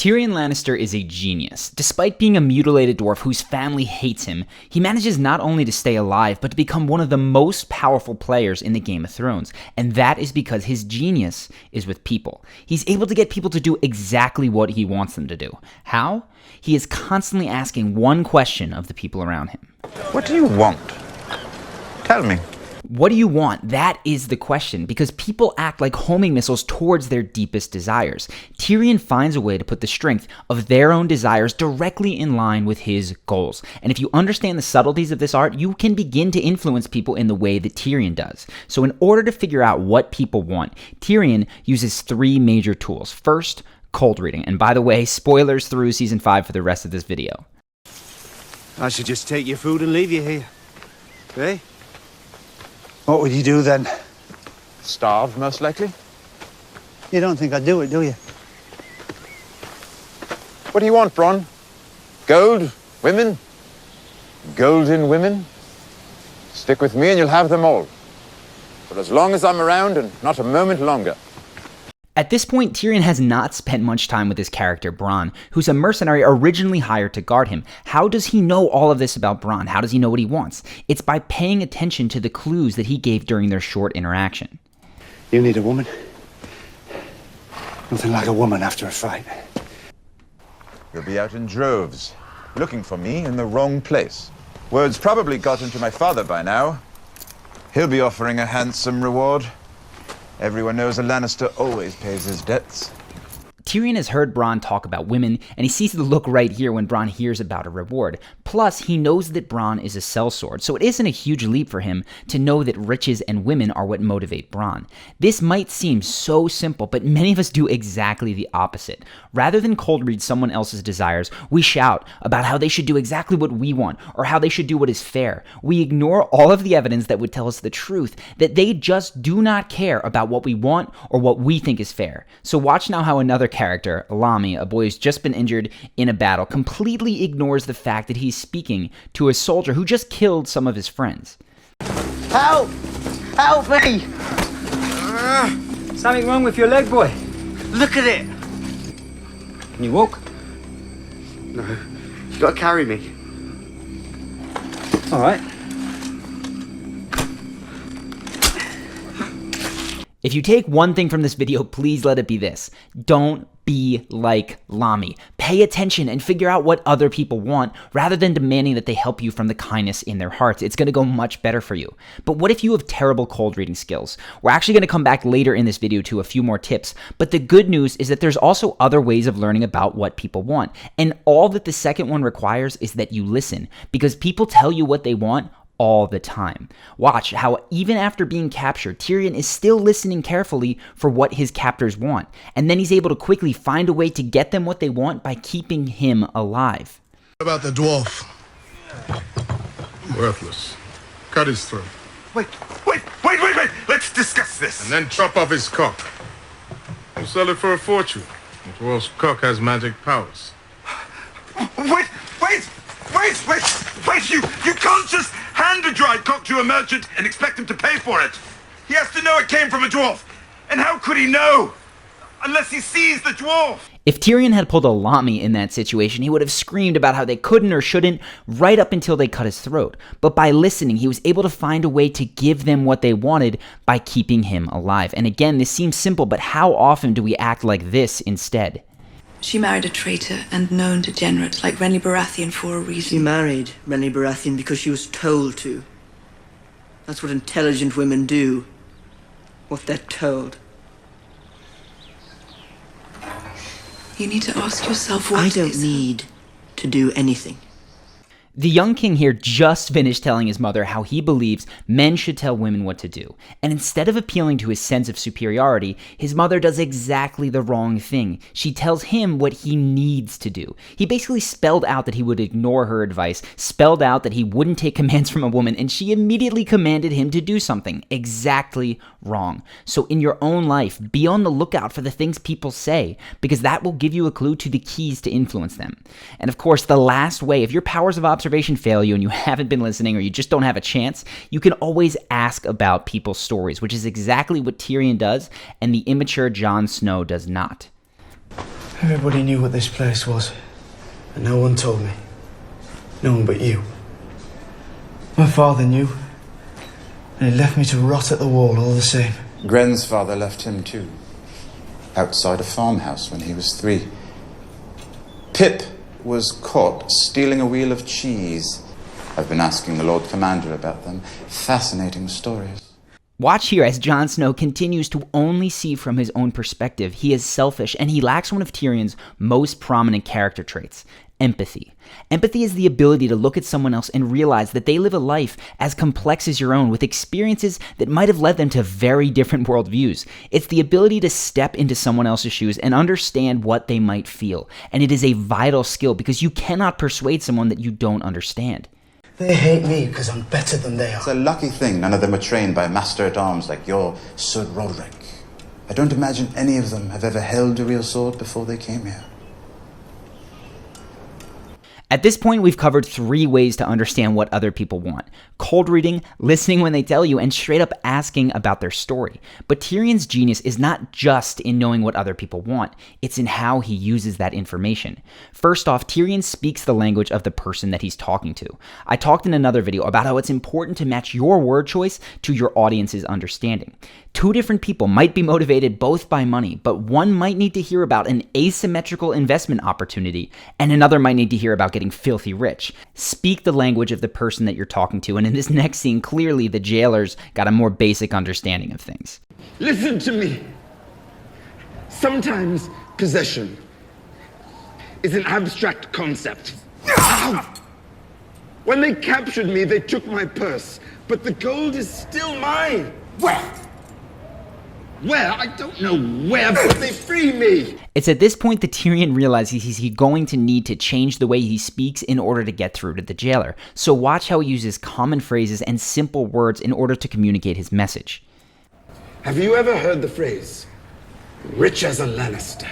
Tyrion Lannister is a genius. Despite being a mutilated dwarf whose family hates him, he manages not only to stay alive, but to become one of the most powerful players in the Game of Thrones. And that is because his genius is with people. He's able to get people to do exactly what he wants them to do. How? He is constantly asking one question of the people around him. What do you want? Tell me. What do you want? That is the question, because people act like homing missiles towards their deepest desires. Tyrion finds a way to put the strength of their own desires directly in line with his goals. And if you understand the subtleties of this art, you can begin to influence people in the way that Tyrion does. So in order to figure out what people want, Tyrion uses three major tools. First, cold reading. And by the way, spoilers through season 5 for the rest of this video. I should just take your food and leave you here. Eh? What would you do then? Starved, most likely. You don't think I'd do it, do you? What do you want, Bronn? Gold? Women? Golden women? Stick with me and you'll have them all. For as long as I'm around and not a moment longer. At this point, Tyrion has not spent much time with his character, Bronn, who's a mercenary originally hired to guard him. How does he know all of this about Bronn? How does he know what he wants? It's by paying attention to the clues that he gave during their short interaction. You need a woman? Nothing like a woman after a fight. You'll be out in droves, looking for me in the wrong place. Word's probably got into my father by now. He'll be offering a handsome reward. Everyone knows a Lannister always pays his debts. Tyrion has heard Bronn talk about women, and he sees the look right here when Bronn hears about a reward. Plus, he knows that Bronn is a sellsword, so it isn't a huge leap for him to know that riches and women are what motivate Bronn. This might seem so simple, but many of us do exactly the opposite. Rather than cold read someone else's desires, we shout about how they should do exactly what we want, or how they should do what is fair. We ignore all of the evidence that would tell us the truth, that they just do not care about what we want or what we think is fair. So watch now how another character, Lommy, a boy who's just been injured in a battle, completely ignores the fact that he's speaking to a soldier who just killed some of his friends. Help! Help me! Something wrong with your leg, boy? Look at it! Can you walk? No. You gotta carry me. All right. If you take one thing from this video, please let it be this. Don't be like Lommy. Pay attention and figure out what other people want rather than demanding that they help you from the kindness in their hearts. It's going to go much better for you. But what if you have terrible cold reading skills? We're actually going to come back later in this video to a few more tips, but the good news is that there's also other ways of learning about what people want. And all that the second one requires is that you listen, because people tell you what they want all the time. Watch how even after being captured, Tyrion is still listening carefully for what his captors want, and then he's able to quickly find a way to get them what they want by keeping him alive. What about the dwarf? Worthless. Cut his throat. Wait! Let's discuss this! And then chop off his cock. We'll sell it for a fortune. The dwarf's cock has magic powers. Wait! You can't just hand a dried cock to a merchant and expect him to pay for it. He has to know it came from a dwarf. And how could he know? Unless he sees the dwarf. If Tyrion had pulled a Lommy in that situation, he would have screamed about how they couldn't or shouldn't right up until they cut his throat. But by listening, he was able to find a way to give them what they wanted by keeping him alive. And again, this seems simple, but how often do we act like this instead? She married a traitor and known degenerate like Renly Baratheon for a reason. She married Renly Baratheon because she was told to. That's what intelligent women do. What they're told. You need to ask yourself what I don't need to do anything. The young king here just finished telling his mother how he believes men should tell women what to do. And instead of appealing to his sense of superiority, his mother does exactly the wrong thing. She tells him what he needs to do. He basically spelled out that he would ignore her advice, spelled out that he wouldn't take commands from a woman, and she immediately commanded him to do something exactly wrong. So in your own life, be on the lookout for the things people say, because that will give you a clue to the keys to influence them. And of course, the last way, if your powers of observation fail you and you haven't been listening or you just don't have a chance, you can always ask about people's stories, which is exactly what Tyrion does and the immature Jon Snow does not. Everybody knew what this place was, and no one told me. No one but you. My father knew, and he left me to rot at the wall all the same. Grenn's father left him too, outside a farmhouse when he was 3. Pip was caught stealing a wheel of cheese. I've been asking the Lord Commander about them. Fascinating stories. Watch here as Jon Snow continues to only see from his own perspective. He is selfish, and he lacks one of Tyrion's most prominent character traits: empathy. Empathy is the ability to look at someone else and realize that they live a life as complex as your own, with experiences that might have led them to very different worldviews. It's the ability to step into someone else's shoes and understand what they might feel. And it is a vital skill because you cannot persuade someone that you don't understand. They hate me because I'm better than they are. It's a lucky thing none of them were trained by master-at-arms like your Sir Roderick. I don't imagine any of them have ever held a real sword before they came here. At this point, we've covered 3 ways to understand what other people want: cold reading, listening when they tell you, and straight up asking about their story. But Tyrion's genius is not just in knowing what other people want, it's in how he uses that information. First off, Tyrion speaks the language of the person that he's talking to. I talked in another video about how it's important to match your word choice to your audience's understanding. 2 different people might be motivated both by money, but one might need to hear about an asymmetrical investment opportunity, and another might need to hear about getting filthy rich. Speak the language of the person that you're talking to, and in this next scene, clearly the jailers got a more basic understanding of things. Listen to me. Sometimes possession is an abstract concept. When they captured me, they took my purse, but the gold is still mine. Where? I don't know where, but they free me! It's at this point that Tyrion realizes he's going to need to change the way he speaks in order to get through to the jailer. So watch how he uses common phrases and simple words in order to communicate his message. Have you ever heard the phrase, rich as a Lannister?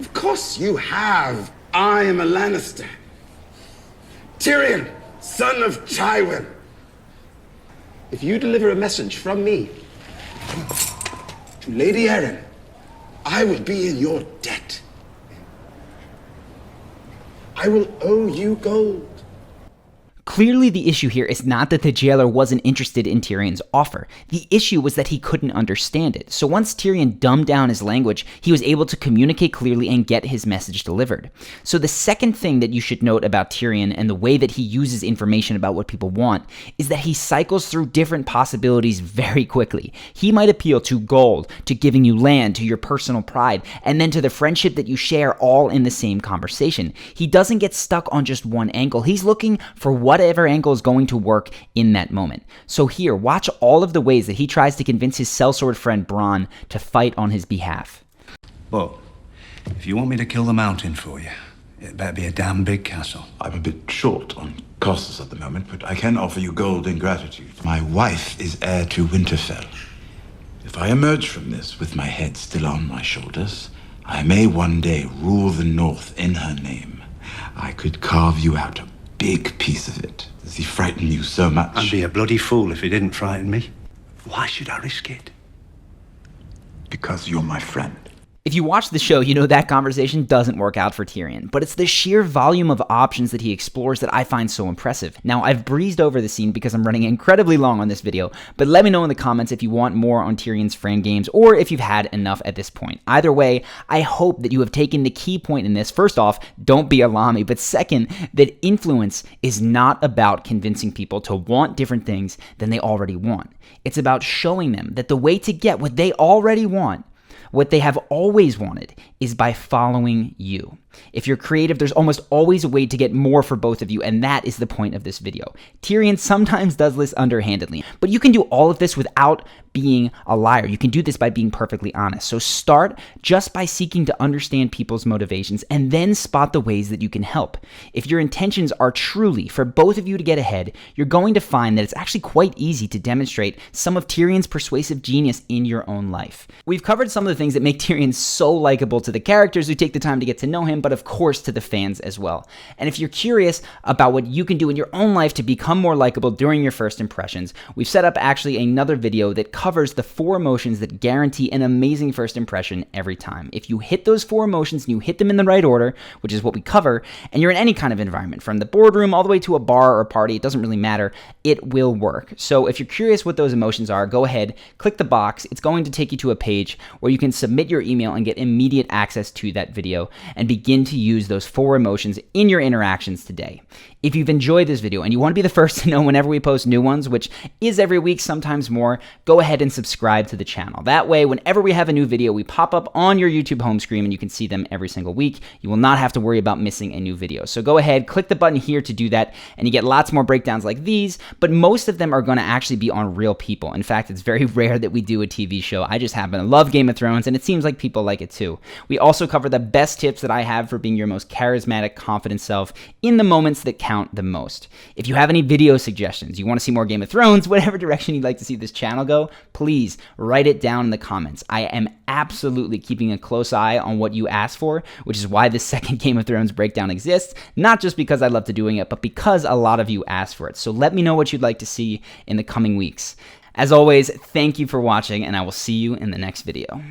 Of course you have. I am a Lannister. Tyrion, son of Tywin. If you deliver a message from me to Lady Arryn, I will be in your debt. I will owe you gold. Clearly, the issue here is not that the jailer wasn't interested in Tyrion's offer. The issue was that he couldn't understand it. So once Tyrion dumbed down his language, he was able to communicate clearly and get his message delivered. So the second thing that you should note about Tyrion and the way that he uses information about what people want is that he cycles through different possibilities very quickly. He might appeal to gold, to giving you land, to your personal pride, and then to the friendship that you share, all in the same conversation. He doesn't get stuck on just one angle. He's looking for whatever angle is going to work in that moment. So here, watch all of the ways that he tries to convince his sellsword friend Bronn to fight on his behalf. Well, if you want me to kill the mountain for you, it better be a damn big castle. I'm a bit short on costs at the moment, but I can offer you gold in gratitude. My wife is heir to Winterfell. If I emerge from this with my head still on my shoulders, I may one day rule the North in her name. I could carve you out a big piece of it. Does he frighten you so much? I'd be a bloody fool if he didn't frighten me. Why should I risk it? Because you're my friend. If you watch the show, you know that conversation doesn't work out for Tyrion, but it's the sheer volume of options that he explores that I find so impressive. Now, I've breezed over the scene because I'm running incredibly long on this video, but let me know in the comments if you want more on Tyrion's frame games or if you've had enough at this point. Either way, I hope that you have taken the key point in this. First off, don't be a Lommy, but second, that influence is not about convincing people to want different things than they already want. It's about showing them that the way to get what they already want, what they have always wanted, is by following you. If you're creative, there's almost always a way to get more for both of you, and that is the point of this video. Tyrion sometimes does this underhandedly, but you can do all of this without being a liar. You can do this by being perfectly honest. So start just by seeking to understand people's motivations and then spot the ways that you can help. If your intentions are truly for both of you to get ahead, you're going to find that it's actually quite easy to demonstrate some of Tyrion's persuasive genius in your own life. We've covered some of the things things that make Tyrion so likable to the characters who take the time to get to know him, but of course to the fans as well. And if you're curious about what you can do in your own life to become more likable during your first impressions, we've set up actually another video that covers the 4 emotions that guarantee an amazing first impression every time. If you hit those 4 emotions and you hit them in the right order, which is what we cover, and you're in any kind of environment, from the boardroom all the way to a bar or a party, it doesn't really matter, it will work. So if you're curious what those emotions are, go ahead, click the box. It's going to take you to a page where you can submit your email and get immediate access to that video and begin to use those 4 emotions in your interactions today. If you've enjoyed this video and you want to be the first to know whenever we post new ones, which is every week, sometimes more, go ahead and subscribe to the channel. That way, whenever we have a new video, we pop up on your YouTube home screen and you can see them every single week. You will not have to worry about missing a new video. So go ahead, click the button here to do that, and you get lots more breakdowns like these, but most of them are going to actually be on real people. In fact, it's very rare that we do a TV show. I just happen to love Game of Thrones, and it seems like people like it too. We also cover the best tips that I have for being your most charismatic, confident self in the moments that count the most. If you have any video suggestions, you want to see more Game of Thrones, whatever direction you'd like to see this channel go, please write it down in the comments. I am absolutely keeping a close eye on what you ask for, which is why this second Game of Thrones breakdown exists, not just because I love doing it, but because a lot of you asked for it. So let me know what you'd like to see in the coming weeks. As always, thank you for watching, and I will see you in the next video.